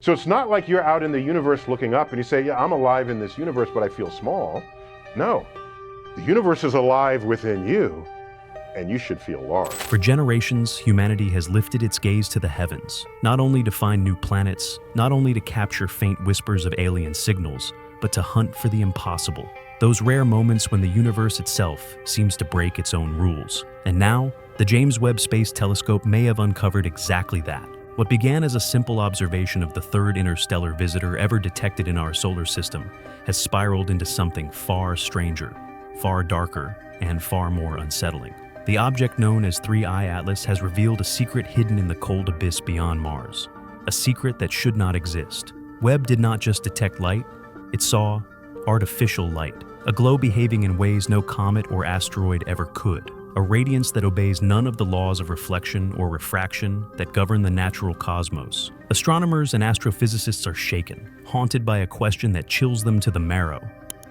So it's not like you're out in the universe looking up and you say, yeah, I'm alive in this universe, but I feel small. No, the universe is alive within you, and you should feel large. For generations, humanity has lifted its gaze to the heavens, not only to find new planets, not only to capture faint whispers of alien signals, but to hunt for the impossible. Those rare moments when the universe itself seems to break its own rules. And now, the James Webb Space Telescope may have uncovered exactly that. What began as a simple observation of the third interstellar visitor ever detected in our solar system has spiraled into something far stranger, far darker, and far more unsettling. The object known as 3I Atlas has revealed a secret hidden in the cold abyss beyond Mars, a secret that should not exist. Webb did not just detect light, it saw artificial light, a glow behaving in ways no comet or asteroid ever could, a radiance that obeys none of the laws of reflection or refraction that govern the natural cosmos. Astronomers and astrophysicists are shaken, haunted by a question that chills them to the marrow.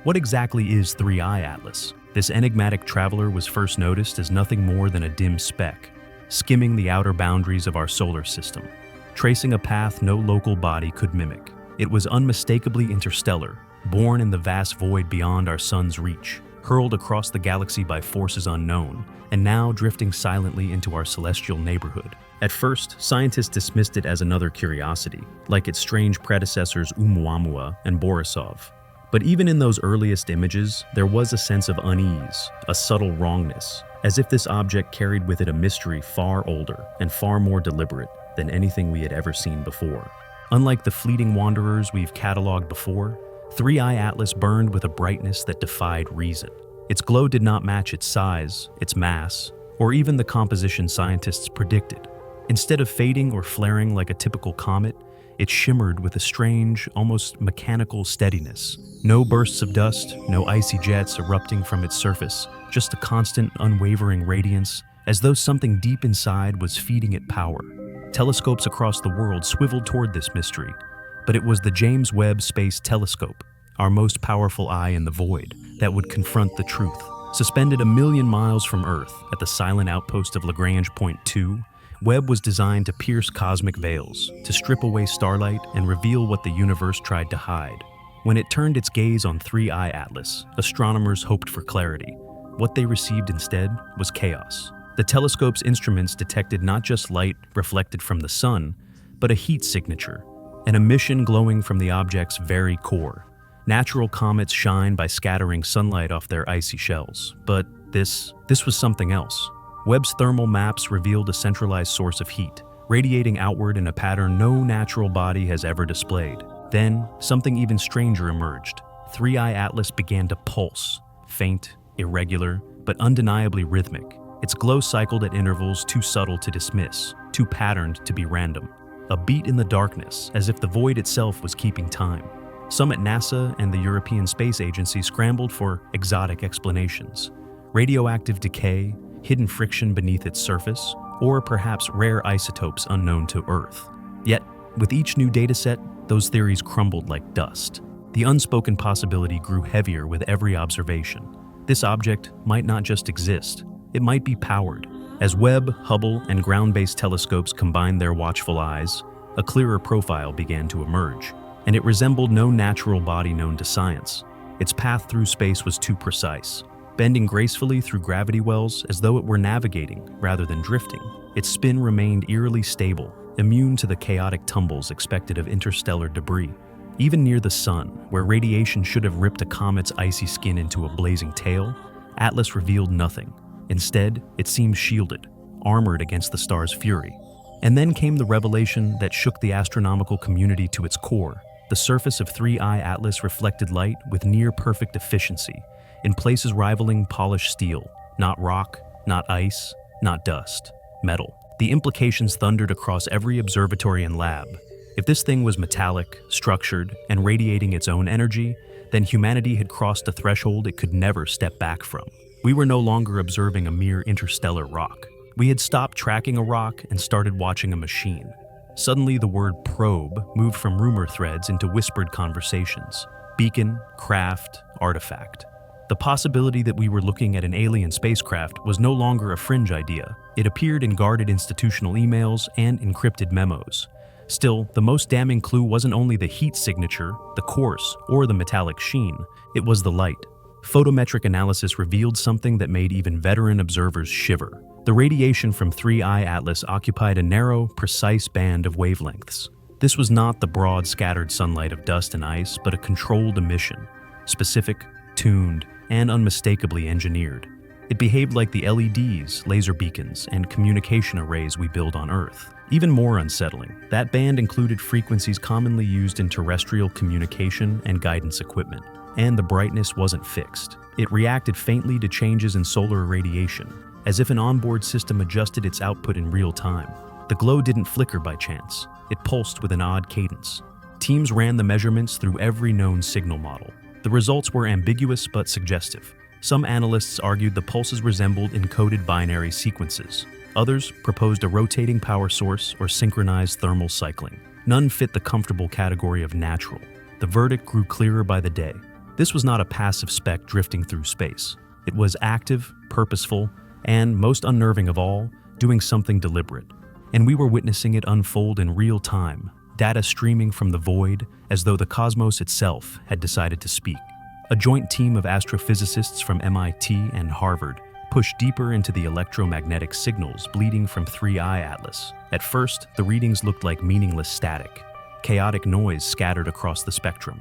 What exactly is 3I Atlas? This enigmatic traveler was first noticed as nothing more than a dim speck, skimming the outer boundaries of our solar system, tracing a path no local body could mimic. It was unmistakably interstellar, born in the vast void beyond our sun's reach, hurled across the galaxy by forces unknown, and now drifting silently into our celestial neighborhood. At first, scientists dismissed it as another curiosity, like its strange predecessors Oumuamua and Borisov. But even in those earliest images, there was a sense of unease, a subtle wrongness, as if this object carried with it a mystery far older and far more deliberate than anything we had ever seen before. Unlike the fleeting wanderers we've cataloged before, 3I Atlas burned with a brightness that defied reason. Its glow did not match its size, its mass, or even the composition scientists predicted. Instead of fading or flaring like a typical comet, it shimmered with a strange, almost mechanical steadiness. No bursts of dust, no icy jets erupting from its surface, just a constant, unwavering radiance, as though something deep inside was feeding it power. Telescopes across the world swiveled toward this mystery, but it was the James Webb Space Telescope, our most powerful eye in the void, that would confront the truth. Suspended 1,000,000 miles from Earth at the silent outpost of Lagrange Point 2, Webb was designed to pierce cosmic veils, to strip away starlight and reveal what the universe tried to hide. When it turned its gaze on 3I Atlas, astronomers hoped for clarity. What they received instead was chaos. The telescope's instruments detected not just light reflected from the sun, but a heat signature, an emission glowing from the object's very core. Natural comets shine by scattering sunlight off their icy shells, but this was something else. Webb's thermal maps revealed a centralized source of heat, radiating outward in a pattern no natural body has ever displayed. Then, something even stranger emerged. 3I Atlas began to pulse, faint, irregular, but undeniably rhythmic. Its glow cycled at intervals too subtle to dismiss, too patterned to be random. A beat in the darkness, as if the void itself was keeping time. Some at NASA and the European Space Agency scrambled for exotic explanations. Radioactive decay, hidden friction beneath its surface, or perhaps rare isotopes unknown to Earth. Yet, with each new dataset, those theories crumbled like dust. The unspoken possibility grew heavier with every observation. This object might not just exist, it might be powered. As Webb, Hubble, and ground-based telescopes combined their watchful eyes, a clearer profile began to emerge, and it resembled no natural body known to science. Its path through space was too precise, bending gracefully through gravity wells as though it were navigating rather than drifting. Its spin remained eerily stable, immune to the chaotic tumbles expected of interstellar debris. Even near the sun, where radiation should have ripped a comet's icy skin into a blazing tail, Atlas revealed nothing. Instead, it seemed shielded, armored against the star's fury. And then came the revelation that shook the astronomical community to its core. The surface of 3I Atlas reflected light with near-perfect efficiency, in places rivaling polished steel, not rock, not ice, not dust, metal. The implications thundered across every observatory and lab. If this thing was metallic, structured, and radiating its own energy, then humanity had crossed a threshold it could never step back from. We were no longer observing a mere interstellar rock. We had stopped tracking a rock and started watching a machine. Suddenly, the word probe moved from rumor threads into whispered conversations. Beacon, craft, artifact. The possibility that we were looking at an alien spacecraft was no longer a fringe idea. It appeared in guarded institutional emails and encrypted memos. Still, the most damning clue wasn't only the heat signature, the course, or the metallic sheen, it was the light. Photometric analysis revealed something that made even veteran observers shiver. The radiation from 3I Atlas occupied a narrow, precise band of wavelengths. This was not the broad, scattered sunlight of dust and ice, but a controlled emission, specific, tuned, and unmistakably engineered. It behaved like the LEDs, laser beacons, and communication arrays we build on Earth. Even more unsettling, that band included frequencies commonly used in terrestrial communication and guidance equipment. And the brightness wasn't fixed. It reacted faintly to changes in solar irradiation, as if an onboard system adjusted its output in real time. The glow didn't flicker by chance. It pulsed with an odd cadence. Teams ran the measurements through every known signal model. The results were ambiguous but suggestive. Some analysts argued the pulses resembled encoded binary sequences. Others proposed a rotating power source or synchronized thermal cycling. None fit the comfortable category of natural. The verdict grew clearer by the day. This was not a passive speck drifting through space. It was active, purposeful, and, most unnerving of all, doing something deliberate. And we were witnessing it unfold in real time, data streaming from the void as though the cosmos itself had decided to speak. A joint team of astrophysicists from MIT and Harvard pushed deeper into the electromagnetic signals bleeding from 3I Atlas. At first, the readings looked like meaningless static, chaotic noise scattered across the spectrum.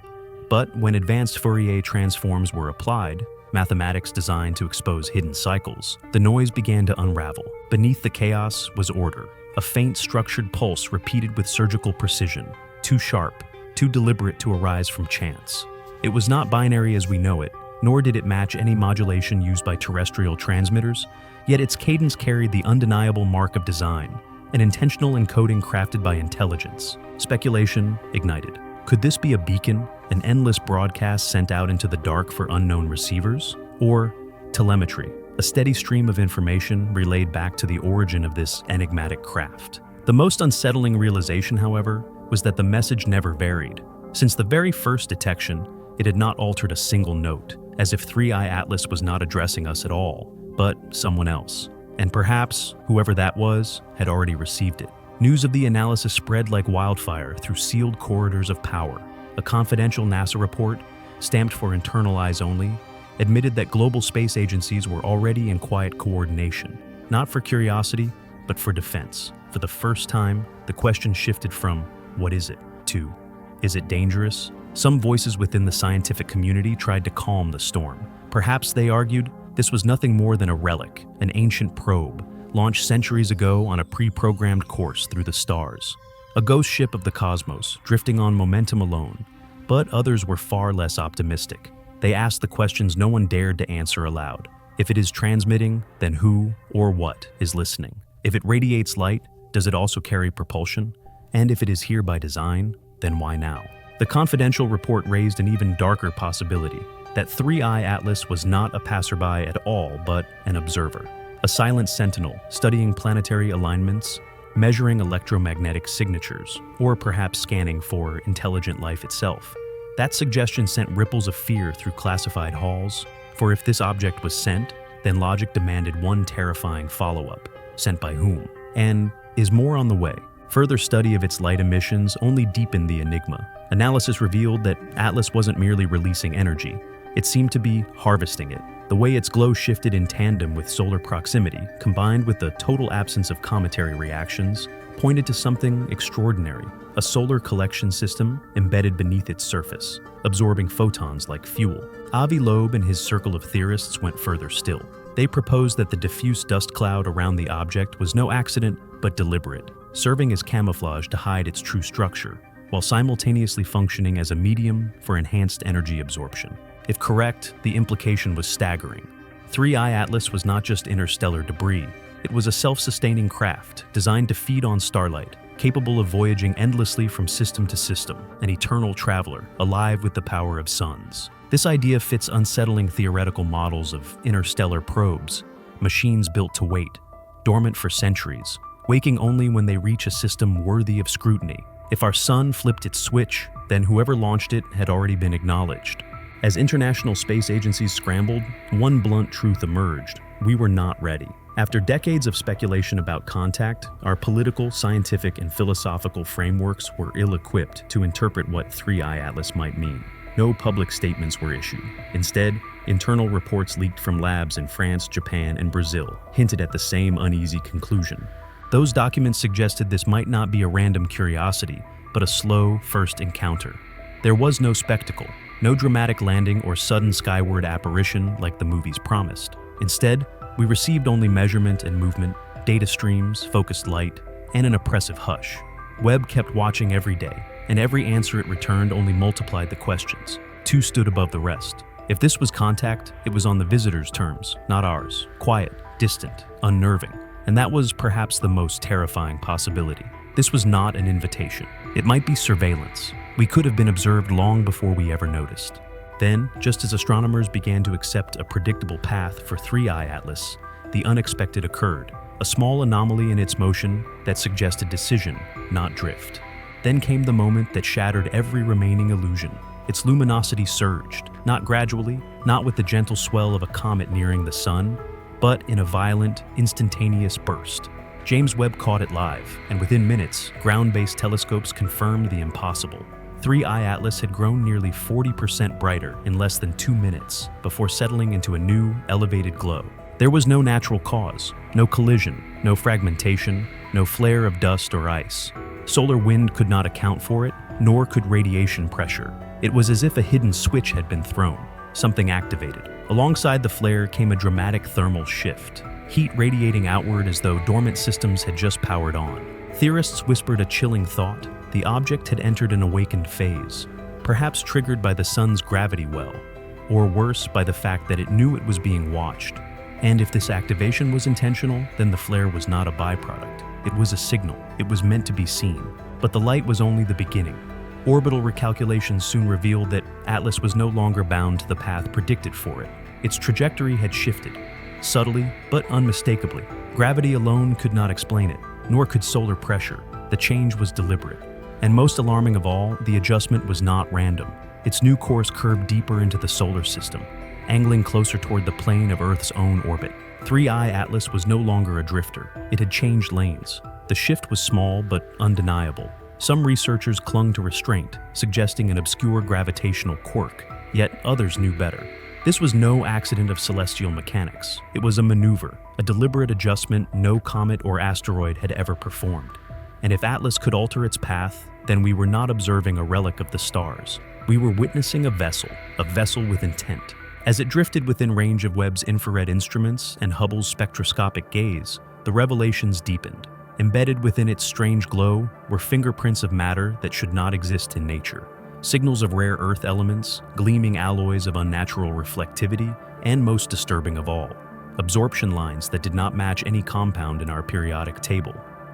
But when advanced Fourier transforms were applied, mathematics designed to expose hidden cycles, the noise began to unravel. Beneath the chaos was order, a faint structured pulse repeated with surgical precision, too sharp, too deliberate to arise from chance. It was not binary as we know it, nor did it match any modulation used by terrestrial transmitters, yet its cadence carried the undeniable mark of design, an intentional encoding crafted by intelligence. Speculation ignited. Could this be a beacon, an endless broadcast sent out into the dark for unknown receivers? Or telemetry, a steady stream of information relayed back to the origin of this enigmatic craft? The most unsettling realization, however, was that the message never varied. Since the very first detection, it had not altered a single note, as if 3I Atlas was not addressing us at all, but someone else. And perhaps, whoever that was, had already received it. News of the analysis spread like wildfire through sealed corridors of power. A confidential NASA report, stamped for internal eyes only, admitted that global space agencies were already in quiet coordination, not for curiosity, but for defense. For the first time, the question shifted from, what is it, to, is it dangerous? Some voices within the scientific community tried to calm the storm. Perhaps, they argued, this was nothing more than a relic, an ancient probe, launched centuries ago on a pre-programmed course through the stars. A ghost ship of the cosmos, drifting on momentum alone. But others were far less optimistic. They asked the questions no one dared to answer aloud. If it is transmitting, then who or what is listening? If it radiates light, does it also carry propulsion? And if it is here by design, then why now? The confidential report raised an even darker possibility, that 3I Atlas was not a passerby at all, but an observer. A silent sentinel, studying planetary alignments, measuring electromagnetic signatures, or perhaps scanning for intelligent life itself. That suggestion sent ripples of fear through classified halls, for if this object was sent, then logic demanded one terrifying follow-up. Sent by whom? And is more on the way? Further study of its light emissions only deepened the enigma. Analysis revealed that Atlas wasn't merely releasing energy. It seemed to be harvesting it. The way its glow shifted in tandem with solar proximity, combined with the total absence of cometary reactions, pointed to something extraordinary. A solar collection system embedded beneath its surface, absorbing photons like fuel. Avi Loeb and his circle of theorists went further still. They proposed that the diffuse dust cloud around the object was no accident, but deliberate, serving as camouflage to hide its true structure, while simultaneously functioning as a medium for enhanced energy absorption. If correct, the implication was staggering. 3I Atlas was not just interstellar debris. It was a self-sustaining craft designed to feed on starlight, capable of voyaging endlessly from system to system, an eternal traveler, alive with the power of suns. This idea fits unsettling theoretical models of interstellar probes, machines built to wait, dormant for centuries, waking only when they reach a system worthy of scrutiny. If our sun flipped its switch, then whoever launched it had already been acknowledged. As international space agencies scrambled, one blunt truth emerged: we were not ready. After decades of speculation about contact, our political, scientific, and philosophical frameworks were ill-equipped to interpret what 3I Atlas might mean. No public statements were issued. Instead, internal reports leaked from labs in France, Japan, and Brazil hinted at the same uneasy conclusion. Those documents suggested this might not be a random curiosity, but a slow first encounter. There was no spectacle, no dramatic landing or sudden skyward apparition like the movies promised. Instead, we received only measurement and movement, data streams, focused light, and an oppressive hush. Webb kept watching every day, and every answer it returned only multiplied the questions. Two stood above the rest. If this was contact, it was on the visitor's terms, not ours. Quiet, distant, unnerving. And that was perhaps the most terrifying possibility. This was not an invitation. It might be surveillance. We could have been observed long before we ever noticed. Then, just as astronomers began to accept a predictable path for 3I Atlas, the unexpected occurred, a small anomaly in its motion that suggested decision, not drift. Then came the moment that shattered every remaining illusion. Its luminosity surged, not gradually, not with the gentle swell of a comet nearing the sun, but in a violent, instantaneous burst. James Webb caught it live, and within minutes, ground-based telescopes confirmed the impossible. 3I Atlas had grown nearly 40% brighter in less than 2 minutes before settling into a new, elevated glow. There was no natural cause, no collision, no fragmentation, no flare of dust or ice. Solar wind could not account for it, nor could radiation pressure. It was as if a hidden switch had been thrown, something activated. Alongside the flare came a dramatic thermal shift, heat radiating outward as though dormant systems had just powered on. Theorists whispered a chilling thought. The object had entered an awakened phase, perhaps triggered by the sun's gravity well, or worse, by the fact that it knew it was being watched. And if this activation was intentional, then the flare was not a byproduct. It was a signal. It was meant to be seen. But the light was only the beginning. Orbital recalculations soon revealed that Atlas was no longer bound to the path predicted for it. Its trajectory had shifted, subtly but unmistakably. Gravity alone could not explain it, nor could solar pressure. The change was deliberate. And most alarming of all, the adjustment was not random. Its new course curved deeper into the solar system, angling closer toward the plane of Earth's own orbit. 3I Atlas was no longer a drifter. It had changed lanes. The shift was small but undeniable. Some researchers clung to restraint, suggesting an obscure gravitational quirk, yet others knew better. This was no accident of celestial mechanics. It was a maneuver, a deliberate adjustment no comet or asteroid had ever performed. And if Atlas could alter its path, then we were not observing a relic of the stars. We were witnessing a vessel with intent. As it drifted within range of Webb's infrared instruments and Hubble's spectroscopic gaze, the revelations deepened. Embedded within its strange glow were fingerprints of matter that should not exist in nature. Signals of rare Earth elements, gleaming alloys of unnatural reflectivity, and most disturbing of all, absorption lines that did not match any compound in our periodic table.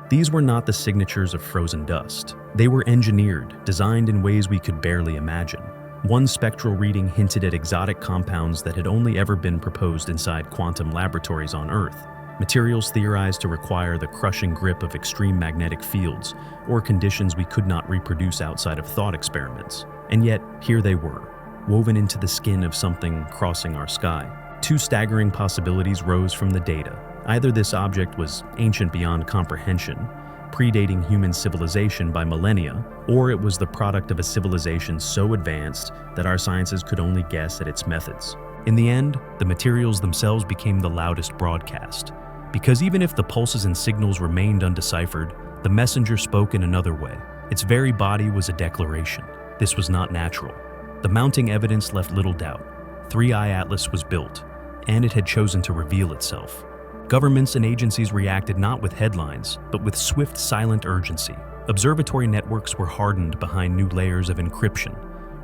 These were not the signatures of frozen dust. They were engineered, designed in ways we could barely imagine. One spectral reading hinted at exotic compounds that had only ever been proposed inside quantum laboratories on Earth, materials theorized to require the crushing grip of extreme magnetic fields, or conditions we could not reproduce outside of thought experiments. And yet, here they were, woven into the skin of something crossing our sky. Two staggering possibilities rose from the data. Either this object was ancient beyond comprehension, predating human civilization by millennia, or it was the product of a civilization so advanced that our sciences could only guess at its methods. In the end, the materials themselves became the loudest broadcast. Because even if the pulses and signals remained undeciphered, the messenger spoke in another way. Its very body was a declaration. This was not natural. The mounting evidence left little doubt. 3I Atlas was built, and it had chosen to reveal itself. Governments and agencies reacted not with headlines, but with swift, silent urgency. Observatory networks were hardened behind new layers of encryption.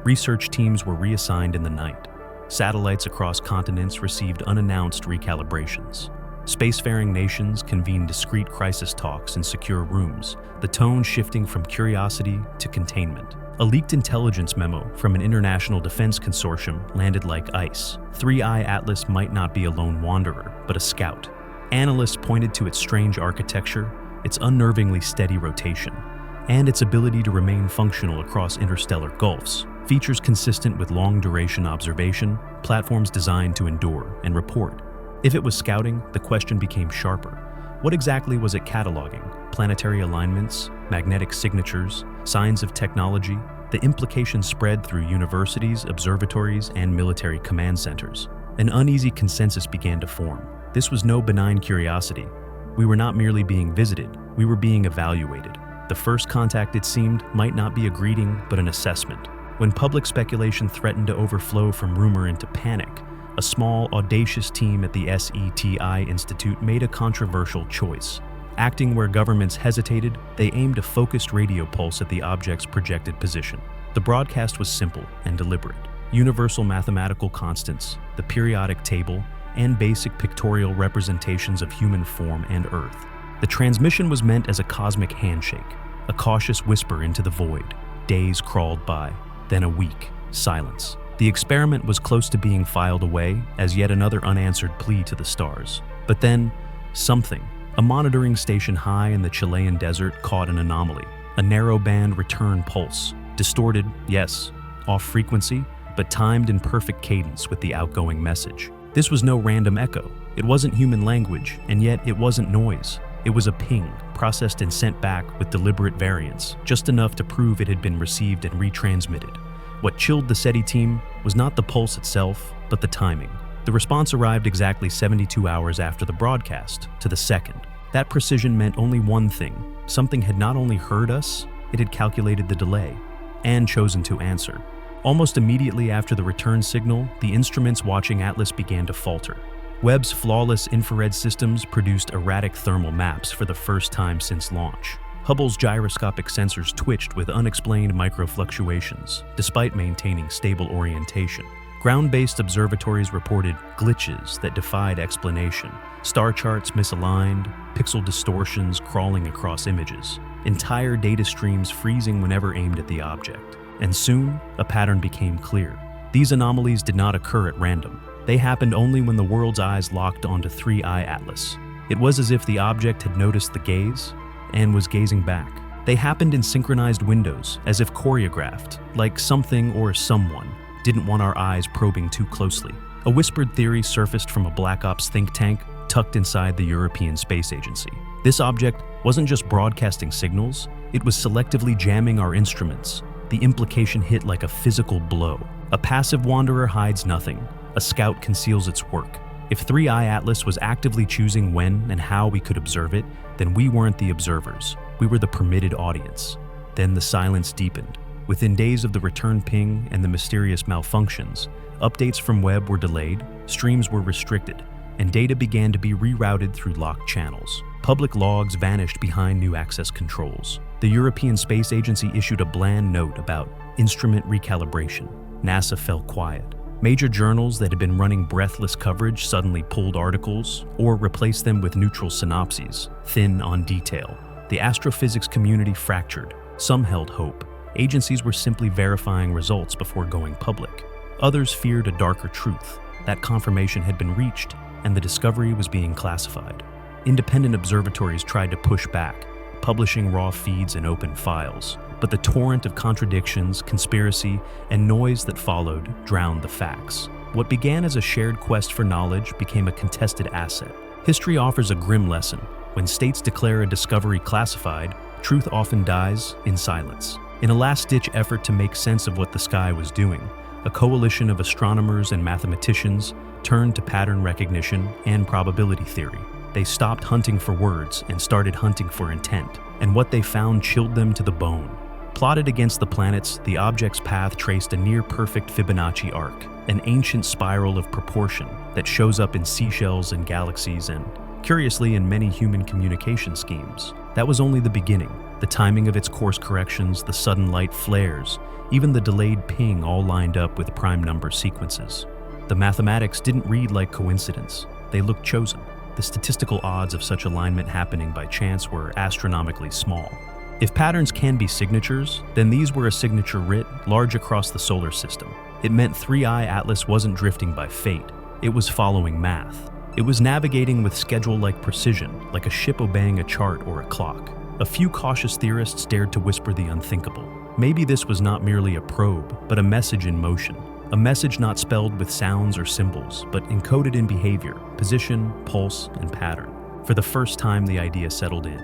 Research teams were reassigned in the night. Satellites across continents received unannounced recalibrations. Spacefaring nations convened discreet crisis talks in secure rooms, the tone shifting from curiosity to containment. A leaked intelligence memo from an international defense consortium landed like ice. 3I Atlas might not be a lone wanderer, but a scout. Analysts pointed to its strange architecture, its unnervingly steady rotation, and its ability to remain functional across interstellar gulfs, features consistent with long-duration observation, platforms designed to endure and report. If it was scouting, the question became sharper. What exactly was it cataloging? Planetary alignments, magnetic signatures, signs of technology? The implications spread through universities, observatories, and military command centers. An uneasy consensus began to form. This was no benign curiosity. We were not merely being visited, we were being evaluated. The first contact, it seemed, might not be a greeting, but an assessment. When public speculation threatened to overflow from rumor into panic, a small, audacious team at the SETI Institute made a controversial choice. Acting where governments hesitated, they aimed a focused radio pulse at the object's projected position. The broadcast was simple and deliberate. Universal mathematical constants, the periodic table, and basic pictorial representations of human form and Earth. The transmission was meant as a cosmic handshake, a cautious whisper into the void. Days crawled by, then a week, silence. The experiment was close to being filed away as yet another unanswered plea to the stars. But then, something. A monitoring station high in the Chilean desert caught an anomaly. A narrow-band return pulse. Distorted, yes, off frequency, but timed in perfect cadence with the outgoing message. This was no random echo. It wasn't human language, and yet it wasn't noise. It was a ping, processed and sent back with deliberate variance, just enough to prove it had been received and retransmitted. What chilled the SETI team was not the pulse itself, but the timing. The response arrived exactly 72 hours after the broadcast, to the second. That precision meant only one thing. Something had not only heard us, it had calculated the delay, and chosen to answer. Almost immediately after the return signal, the instruments watching Atlas began to falter. Webb's flawless infrared systems produced erratic thermal maps for the first time since launch. Hubble's gyroscopic sensors twitched with unexplained microfluctuations, despite maintaining stable orientation. Ground-based observatories reported glitches that defied explanation. Star charts misaligned, pixel distortions crawling across images, entire data streams freezing whenever aimed at the object. And soon, a pattern became clear. These anomalies did not occur at random. They happened only when the world's eyes locked onto 3I Atlas. It was as if the object had noticed the gaze and was gazing back. They happened in synchronized windows, as if choreographed, like something or someone didn't want our eyes probing too closely. A whispered theory surfaced from a Black Ops think tank tucked inside the European Space Agency. This object wasn't just broadcasting signals, it was selectively jamming our instruments. The implication hit like a physical blow. A passive wanderer hides nothing. A scout conceals its work. If 3I Atlas was actively choosing when and how we could observe it, then we weren't the observers. We were the permitted audience. Then the silence deepened. Within days of the return ping and the mysterious malfunctions, updates from Webb were delayed, streams were restricted, and data began to be rerouted through locked channels. Public logs vanished behind new access controls. The European Space Agency issued a bland note about instrument recalibration. NASA fell quiet. Major journals that had been running breathless coverage suddenly pulled articles or replaced them with neutral synopses, thin on detail. The astrophysics community fractured. Some held hope. Agencies were simply verifying results before going public. Others feared a darker truth, that confirmation had been reached and the discovery was being classified. Independent observatories tried to push back, publishing raw feeds and open files, but the torrent of contradictions, conspiracy, and noise that followed drowned the facts. What began as a shared quest for knowledge became a contested asset. History offers a grim lesson. When states declare a discovery classified, truth often dies in silence. In a last-ditch effort to make sense of what the sky was doing, a coalition of astronomers and mathematicians turned to pattern recognition and probability theory. They stopped hunting for words and started hunting for intent, and what they found chilled them to the bone. Plotted against the planets, the object's path traced a near-perfect Fibonacci arc, an ancient spiral of proportion that shows up in seashells and galaxies and, curiously, in many human communication schemes. That was only the beginning. The timing of its course corrections, the sudden light flares, even the delayed ping all lined up with prime number sequences. The mathematics didn't read like coincidence. They looked chosen. The statistical odds of such alignment happening by chance were astronomically small. If patterns can be signatures, then these were a signature writ large across the solar system. It meant 3I Atlas wasn't drifting by fate. It was following math. It was navigating with schedule-like precision, like a ship obeying a chart or a clock. A few cautious theorists dared to whisper the unthinkable. Maybe this was not merely a probe, but a message in motion. A message not spelled with sounds or symbols, but encoded in behavior, position, pulse, and pattern. For the first time, the idea settled in.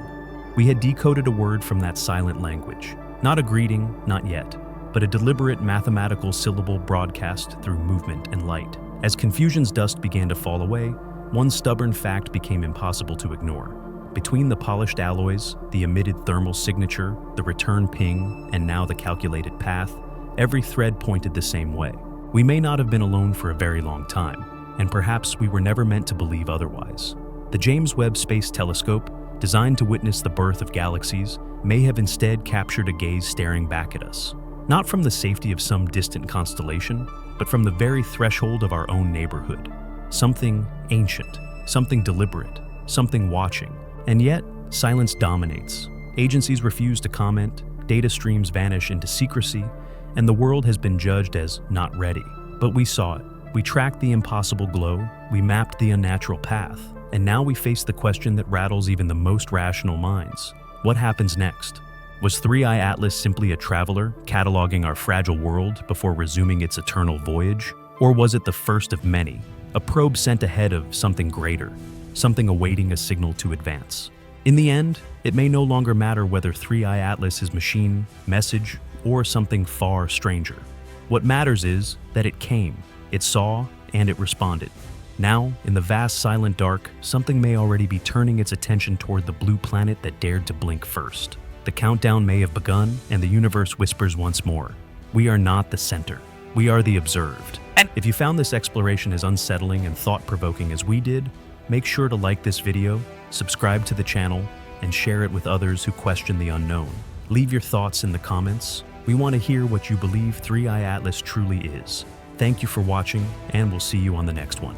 We had decoded a word from that silent language. Not a greeting, not yet, but a deliberate mathematical syllable broadcast through movement and light. As confusion's dust began to fall away, one stubborn fact became impossible to ignore. Between the polished alloys, the emitted thermal signature, the return ping, and now the calculated path, every thread pointed the same way. We may not have been alone for a very long time, and perhaps we were never meant to believe otherwise. The James Webb Space Telescope, designed to witness the birth of galaxies, may have instead captured a gaze staring back at us. Not from the safety of some distant constellation, but from the very threshold of our own neighborhood. Something ancient, something deliberate, something watching. And yet, silence dominates. Agencies refuse to comment, data streams vanish into secrecy, and the world has been judged as not ready. But we saw it. We tracked the impossible glow, we mapped the unnatural path, and now we face the question that rattles even the most rational minds. What happens next? Was 3i Atlas simply a traveler, cataloging our fragile world before resuming its eternal voyage? Or was it the first of many, a probe sent ahead of something greater, something awaiting a signal to advance? In the end, it may no longer matter whether 3i Atlas is machine, message, or something far stranger. What matters is that it came, it saw, and it responded. Now, in the vast silent dark, something may already be turning its attention toward the blue planet that dared to blink first. The countdown may have begun, and the universe whispers once more. We are not the center. We are the observed. And if you found this exploration as unsettling and thought-provoking as we did, make sure to like this video, subscribe to the channel, and share it with others who question the unknown. Leave your thoughts in the comments. We want to hear what you believe 3i Atlas truly is. Thank you for watching, and we'll see you on the next one.